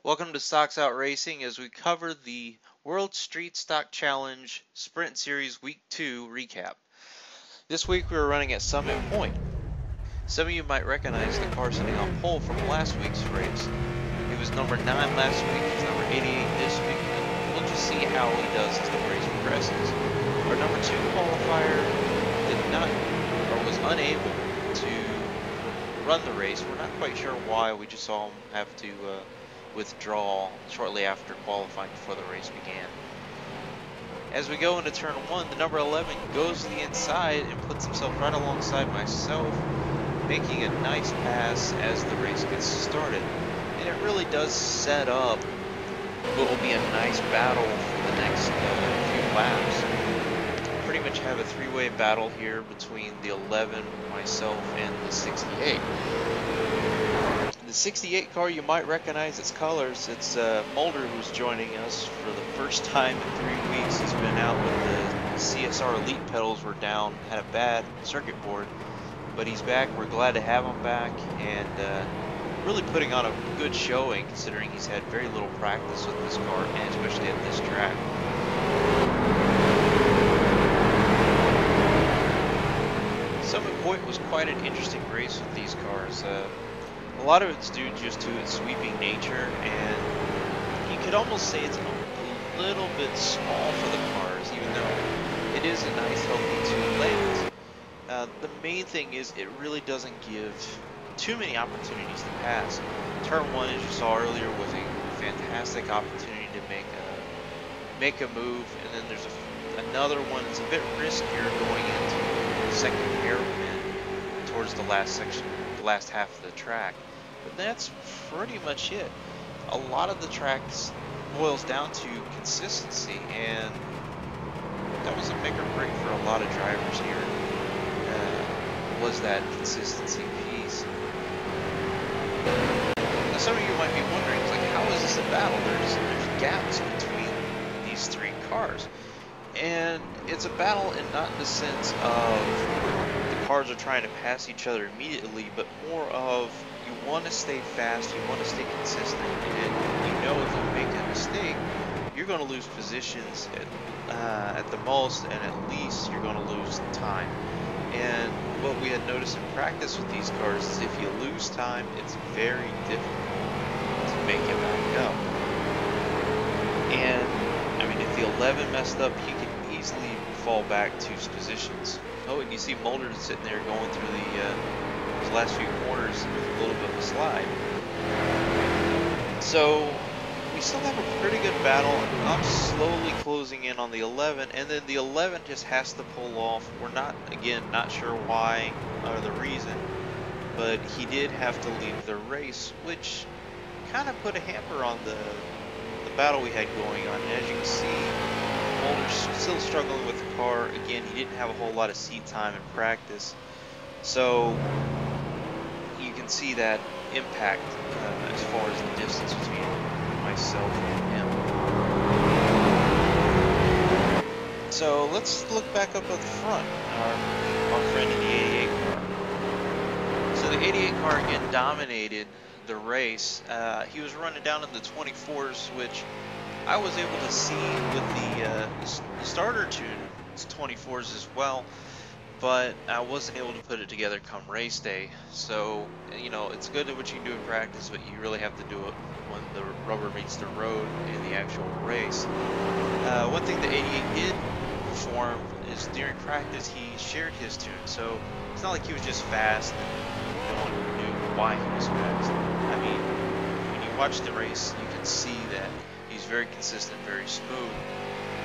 Welcome to SocksOutRacing as we cover the World Street Stock Challenge Sprint Series Week 2 recap. This week we were running at Summit Point. Some of you might recognize the car sitting on pole from last week's race. He was number 9 last week, he's number 88 this week, and we'll just see how he does as the race progresses. Our number 2 qualifier did not, or was unable to run the race. We're not quite sure why. We just saw him have to withdraw shortly after qualifying before the race began. As we go into turn 1, the number 11 goes to the inside and puts himself right alongside myself, making a nice pass as the race gets started. And it really does set up what will be a nice battle for the next few laps. Pretty much have a three-way battle here between the 11, myself, and the 68. The 68 car, you might recognize its colors. It's Mulder, who's joining us for the first time in 3 weeks. He's been out with the CSR Elite pedals were down, had a bad circuit board, but he's back. We're glad to have him back, and really putting on a good showing considering he's had very little practice with this car, and especially at this track. Summit Point was quite an interesting race with these cars. A lot of it's due just to its sweeping nature, and you could almost say it's a little bit small for the cars, even though it is a nice healthy 2 lanes. The main thing is it really doesn't give too many opportunities to pass. Turn 1, as you saw earlier, was a fantastic opportunity to make a move, and then there's another one that's a bit riskier going into the second hairpin towards the last section, the last half of the track. But that's pretty much it. A lot of the tracks boils down to consistency, and that was a make or break for a lot of drivers here, was that consistency piece. Now some of you might be wondering, like, how is this a battle? There's gaps between these 3 cars. And it's a battle in not in the sense of the cars are trying to pass each other immediately, but more of you want to stay fast, you want to stay consistent, and you know if you make a mistake, you're going to lose positions at the most, and at least you're going to lose time. And what we had noticed in practice with these cars is if you lose time, it's very difficult to make it back up. And I mean, if the 11 messed up, he could easily fall back 2 positions. Oh, and you see Mulder sitting there going through those last few corners with a little bit of a slide. So we still have a pretty good battle. I'm slowly closing in on the 11, and then the 11 just has to pull off. We're not sure why or the reason, but he did have to leave the race, which kind of put a hamper on the battle we had going on. And as you can see, Mulder's still struggling with the car. Again, he didn't have a whole lot of seat time in practice, so you can see that impact as far as the distance between myself and him. So let's look back up at the front, our friend in the 88 car. So the 88 car again dominated the race. He was running down in the 24s, which I was able to see with the starter tune. It's 24s as well, but I wasn't able to put it together come race day. So, you know, it's good at what you can do in practice, but you really have to do it when the rubber meets the road in the actual race. One thing the 88 did perform is during practice he shared his tune, so it's not like he was just fast and no one knew why he was fast. I mean, when you watch the race, you can see that he's very consistent, very smooth,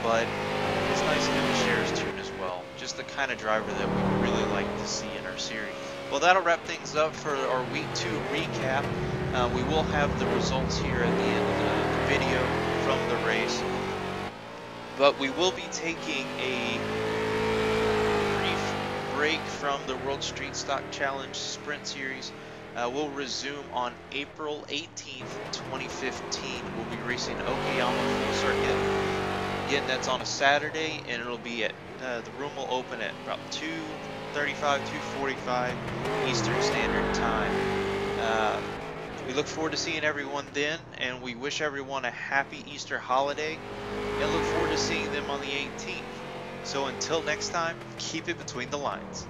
but it's nice of him to share his tune as well. Just the kind of driver that we really like to see in our series. Well, that'll wrap things up for our Week 2 recap. We will have the results here at the end of the video from the race, but we will be taking a brief break from the World Street Stock Challenge Sprint Series. We'll resume on April 18th, 2015. We'll be racing Okayama Circuit. Again, that's on a Saturday, and it'll be at the room will open at about 2:35, 2:45 Eastern Standard Time. We look forward to seeing everyone then, and we wish everyone a happy Easter holiday and look forward to seeing them on the 18th. So until next time, keep it between the lines.